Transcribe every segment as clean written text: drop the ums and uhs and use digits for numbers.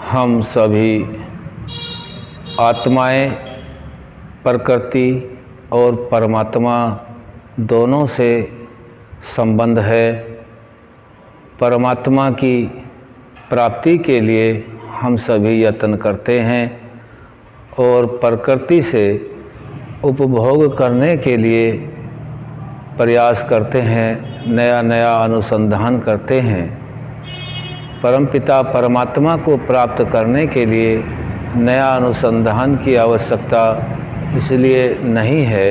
हम सभी आत्माएं प्रकृति और परमात्मा दोनों से संबंध है। परमात्मा की प्राप्ति के लिए हम सभी यत्न करते हैं और प्रकृति से उपभोग करने के लिए प्रयास करते हैं, नया नया अनुसंधान करते हैं। परमपिता परमात्मा को प्राप्त करने के लिए नया अनुसंधान की आवश्यकता इसलिए नहीं है।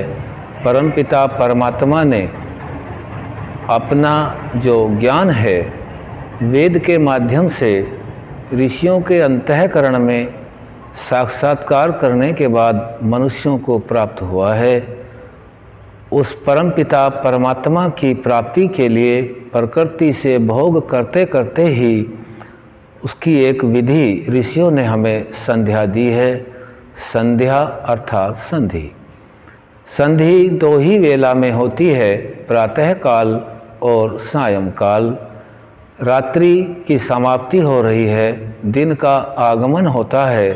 परमपिता परमात्मा ने अपना जो ज्ञान है वेद के माध्यम से ऋषियों के अंतःकरण में साक्षात्कार करने के बाद मनुष्यों को प्राप्त हुआ है। उस परमपिता परमात्मा की प्राप्ति के लिए प्रकृति से भोग करते करते ही उसकी एक विधि ऋषियों ने हमें संध्या दी है। संध्या अर्थात संधि। संधि दो ही वेला में होती है, प्रातः काल और सायंकाल। रात्रि की समाप्ति हो रही है, दिन का आगमन होता है,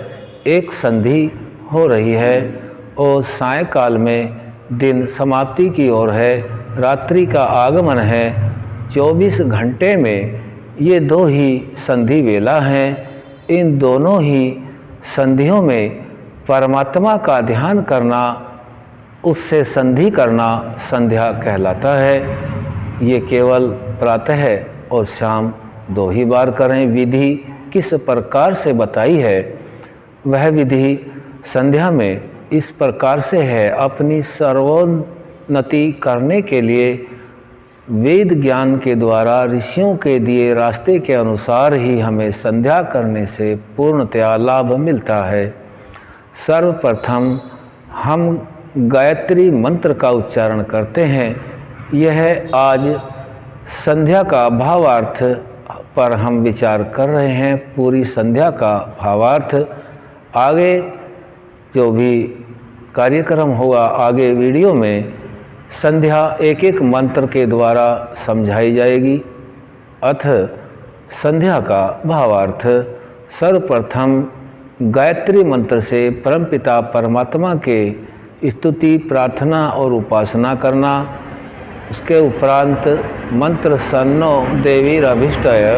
एक संधि हो रही है और सायंकाल में दिन समाप्ति की ओर है, रात्रि का आगमन है। 24 घंटे में ये दो ही संधि वेला हैं। इन दोनों ही संधियों में परमात्मा का ध्यान करना, उससे संधि करना संध्या कहलाता है। ये केवल प्रातः और शाम दो ही बार करें। विधि किस प्रकार से बताई है, वह विधि संध्या में इस प्रकार से है। अपनी सर्वोन्नति करने के लिए वेद ज्ञान के द्वारा ऋषियों के दिए रास्ते के अनुसार ही हमें संध्या करने से पूर्णतया लाभ मिलता है। सर्वप्रथम हम गायत्री मंत्र का उच्चारण करते हैं। यह आज संध्या का भावार्थ पर हम विचार कर रहे हैं। पूरी संध्या का भावार्थ आगे जो भी कार्यक्रम होगा, आगे वीडियो में संध्या एक एक मंत्र के द्वारा समझाई जाएगी। अथ संध्या का भावार्थ। सर्वप्रथम गायत्री मंत्र से परमपिता परमात्मा के स्तुति, प्रार्थना और उपासना करना। उसके उपरांत मंत्र सन्नो देवीरभीष्टय,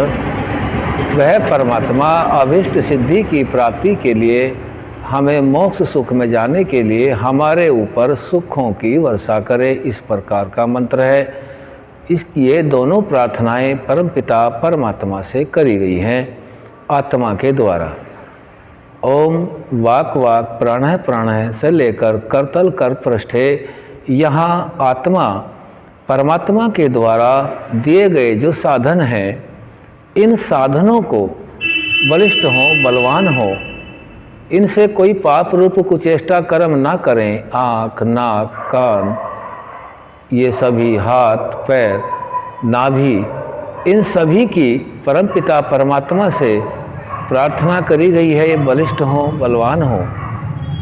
वह परमात्मा अभीष्ट सिद्धि की प्राप्ति के लिए, हमें मोक्ष सुख में जाने के लिए हमारे ऊपर सुखों की वर्षा करे, इस प्रकार का मंत्र है। ये दोनों प्रार्थनाएं परमपिता परमात्मा से करी गई हैं आत्मा के द्वारा। ओम वाक वाक प्राणः प्राणः से लेकर करतल कर पृष्ठे, यहाँ आत्मा परमात्मा के द्वारा दिए गए जो साधन हैं, इन साधनों को बलिष्ठ हों, बलवान हों, इनसे कोई पाप रूप कुचेष्टा कर्म ना करें। आँख, नाक, कान, ये सभी हाथ, पैर, नाभि, इन सभी की परमपिता परमात्मा से प्रार्थना करी गई है। ये बलिष्ठ हों, बलवान हों।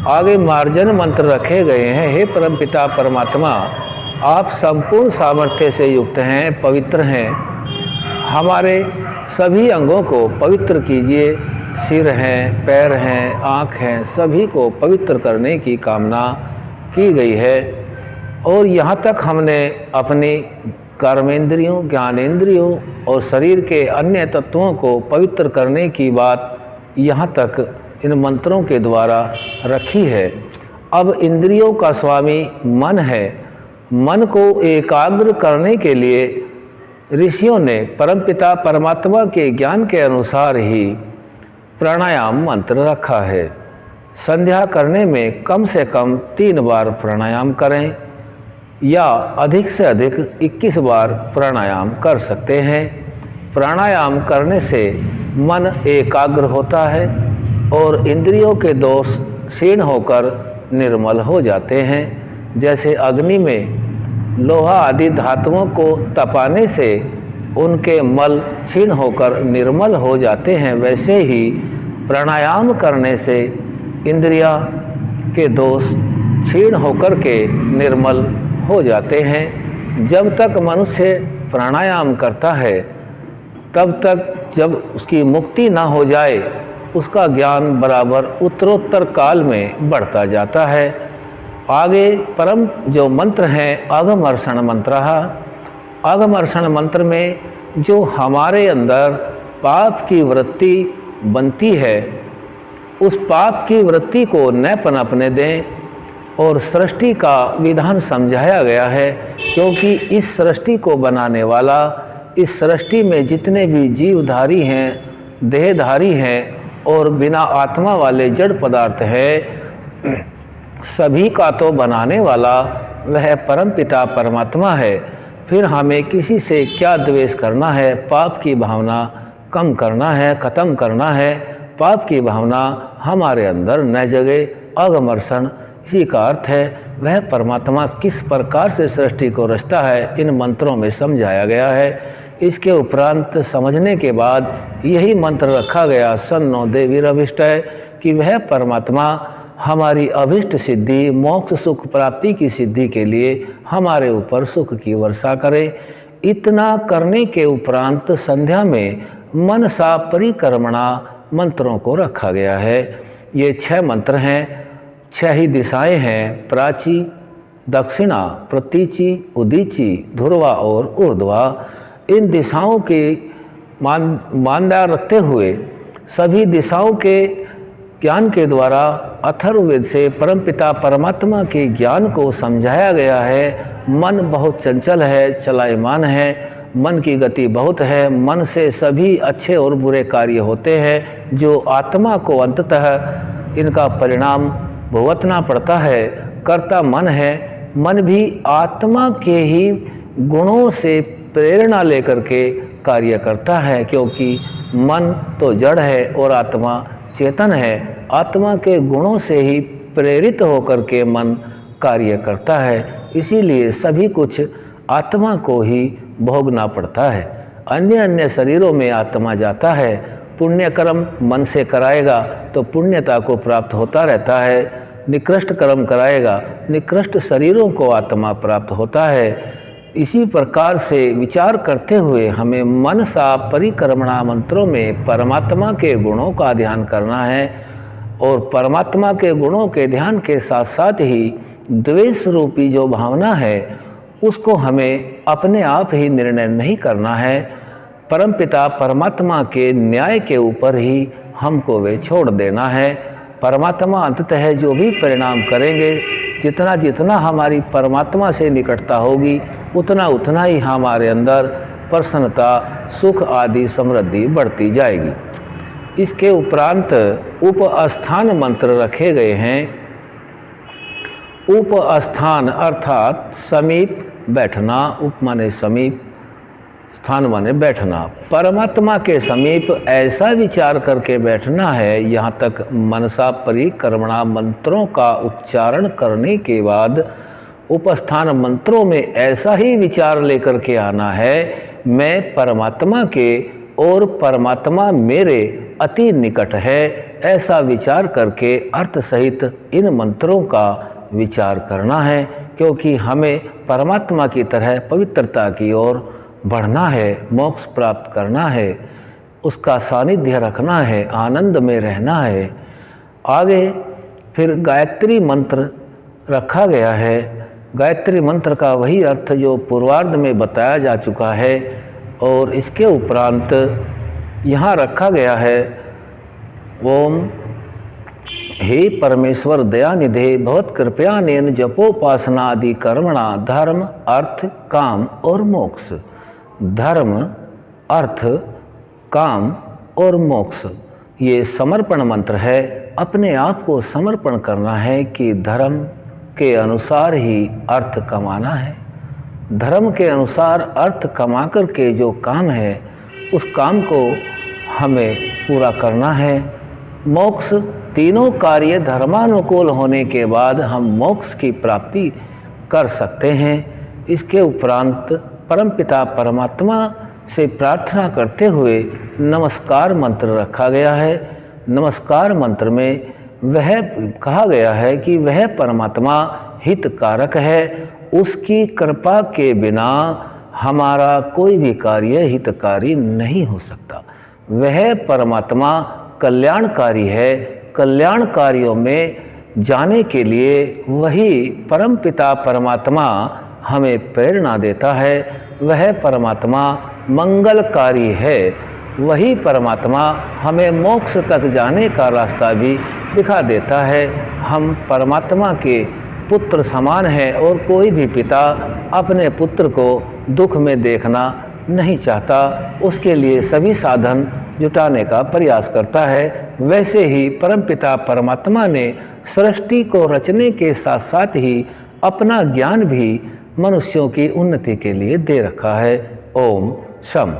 आगे मार्जन मंत्र रखे गए हैं। हे परमपिता परमात्मा, आप संपूर्ण सामर्थ्य से युक्त हैं, पवित्र हैं। हमारे सभी अंगों को पवित्र कीजिए। सिर हैं, पैर हैं, आँख हैं, सभी को पवित्र करने की कामना की गई है। और यहाँ तक हमने अपनी कर्मेंद्रियों, ज्ञानेंद्रियों और शरीर के अन्य तत्वों को पवित्र करने की बात यहाँ तक इन मंत्रों के द्वारा रखी है। अब इंद्रियों का स्वामी मन है। मन को एकाग्र करने के लिए ऋषियों ने परमपिता परमात्मा के ज्ञान के अनुसार ही प्राणायाम मंत्र रखा है। संध्या करने में कम से कम 3 बार प्राणायाम करें या अधिक से अधिक 21 बार प्राणायाम कर सकते हैं। प्राणायाम करने से मन एकाग्र होता है और इंद्रियों के दोष क्षीण होकर निर्मल हो जाते हैं। जैसे अग्नि में लोहा आदि धातुओं को तपाने से उनके मल क्षीण होकर निर्मल हो जाते हैं, वैसे ही प्राणायाम करने से इंद्रिया के दोष क्षीण होकर के निर्मल हो जाते हैं। जब तक मनुष्य प्राणायाम करता है तब तक जब उसकी मुक्ति ना हो जाए उसका ज्ञान बराबर उत्तरोत्तर काल में बढ़ता जाता है। आगे परम जो मंत्र हैं आगमर्षण मंत्र, आगमर्षण मंत्र में जो हमारे अंदर पाप की वृत्ति बनती है, उस पाप की वृत्ति को न पनपने दें और सृष्टि का विधान समझाया गया है। क्योंकि इस सृष्टि को बनाने वाला, इस सृष्टि में जितने भी जीवधारी हैं, देहधारी हैं और बिना आत्मा वाले जड़ पदार्थ हैं, सभी का तो बनाने वाला वह परमपिता परमात्मा है। फिर हमें किसी से क्या द्वेष करना है, पाप की भावना कम करना है, ख़त्म करना है। पाप की भावना हमारे अंदर न जगे। अगमर्षण इसी का अर्थ है। वह परमात्मा किस प्रकार से सृष्टि को रचता है, इन मंत्रों में समझाया गया है। इसके उपरांत समझने के बाद यही मंत्र रखा गया, सन्नो देवीरभीष्टये, कि वह परमात्मा हमारी अभिष्ट सिद्धि, मोक्ष सुख प्राप्ति की सिद्धि के लिए हमारे ऊपर सुख की वर्षा करे। इतना करने के उपरांत संध्या में मनसा परिक्रमणा मंत्रों को रखा गया है। ये 6 मंत्र हैं, 6 ही दिशाएं हैं, प्राची, दक्षिणा, प्रतीचि, उदीची, ध्रुवा और ऊर्ध्वा। इन दिशाओं के मान्यता रखते हुए सभी दिशाओं के ज्ञान के द्वारा अथर्ववेद से परमपिता परमात्मा के ज्ञान को समझाया गया है। मन बहुत चंचल है, चलायमान है, मन की गति बहुत है। मन से सभी अच्छे और बुरे कार्य होते हैं, जो आत्मा को अंततः इनका परिणाम भुगतना पड़ता है। कर्ता मन है। मन भी आत्मा के ही गुणों से प्रेरणा लेकर के कार्य करता है, क्योंकि मन तो जड़ है और आत्मा चेतन है। आत्मा के गुणों से ही प्रेरित होकर के मन कार्य करता है। इसीलिए सभी कुछ आत्मा को ही भोगना पड़ता है। अन्य अन्य शरीरों में आत्मा जाता है। पुण्य कर्म मन से कराएगा तो पुण्यता को प्राप्त होता रहता है। निकृष्ट कर्म कराएगा, निकृष्ट शरीरों को आत्मा प्राप्त होता है। इसी प्रकार से विचार करते हुए हमें मनसा परिक्रमणा मंत्रों में परमात्मा के गुणों का ध्यान करना है। और परमात्मा के गुणों के ध्यान के साथ साथ ही द्वेष रूपी जो भावना है, उसको हमें अपने आप ही निर्णय नहीं करना है। परमपिता परमात्मा के न्याय के ऊपर ही हमको वे छोड़ देना है। परमात्मा अंततः जो भी परिणाम करेंगे, जितना जितना हमारी परमात्मा से निकटता होगी, उतना उतना ही हमारे अंदर प्रसन्नता, सुख आदि समृद्धि बढ़ती जाएगी। इसके उपरांत उपस्थान मंत्र रखे गए हैं। उपस्थान अर्थात समीप बैठना, उप माने समीप, स्थान माने बैठना। परमात्मा के समीप ऐसा विचार करके बैठना है। यहाँ तक मनसा परिक्रमणा मंत्रों का उच्चारण करने के बाद उपस्थान मंत्रों में ऐसा ही विचार लेकर के आना है, मैं परमात्मा के और परमात्मा मेरे अति निकट है। ऐसा विचार करके अर्थ सहित इन मंत्रों का विचार करना है, क्योंकि हमें परमात्मा की तरह पवित्रता की ओर बढ़ना है, मोक्ष प्राप्त करना है, उसका सानिध्य रखना है, आनंद में रहना है। आगे फिर गायत्री मंत्र रखा गया है। गायत्री मंत्र का वही अर्थ जो पूर्वार्ध में बताया जा चुका है। और इसके उपरांत यहाँ रखा गया है, ओम हे परमेश्वर दयानिधे भवत कृपया नेन जपोपासना आदि कर्मणा धर्म अर्थ काम और मोक्ष। धर्म, अर्थ, काम और मोक्ष ये समर्पण मंत्र है। अपने आप को समर्पण करना है कि धर्म के अनुसार ही अर्थ कमाना है। धर्म के अनुसार अर्थ कमा कर के जो काम है, उस काम को हमें पूरा करना है। मोक्ष, तीनों कार्य धर्मानुकूल होने के बाद हम मोक्ष की प्राप्ति कर सकते हैं। इसके उपरांत परमपिता परमात्मा से प्रार्थना करते हुए नमस्कार मंत्र रखा गया है। नमस्कार मंत्र में वह कहा गया है कि वह परमात्मा हितकारक है। उसकी कृपा के बिना हमारा कोई भी कार्य हितकारी नहीं हो सकता। वह परमात्मा कल्याणकारी है। कल्याणकारियों में जाने के लिए वही परमपिता परमात्मा हमें प्रेरणा देता है। वह परमात्मा मंगलकारी है। वही परमात्मा हमें मोक्ष तक जाने का रास्ता भी दिखा देता है। हम परमात्मा के पुत्र समान हैं और कोई भी पिता अपने पुत्र को दुख में देखना नहीं चाहता, उसके लिए सभी साधन जुटाने का प्रयास करता है। वैसे ही परमपिता परमात्मा ने सृष्टि को रचने के साथ साथ ही अपना ज्ञान भी मनुष्यों की उन्नति के लिए दे रखा है। ओम शम।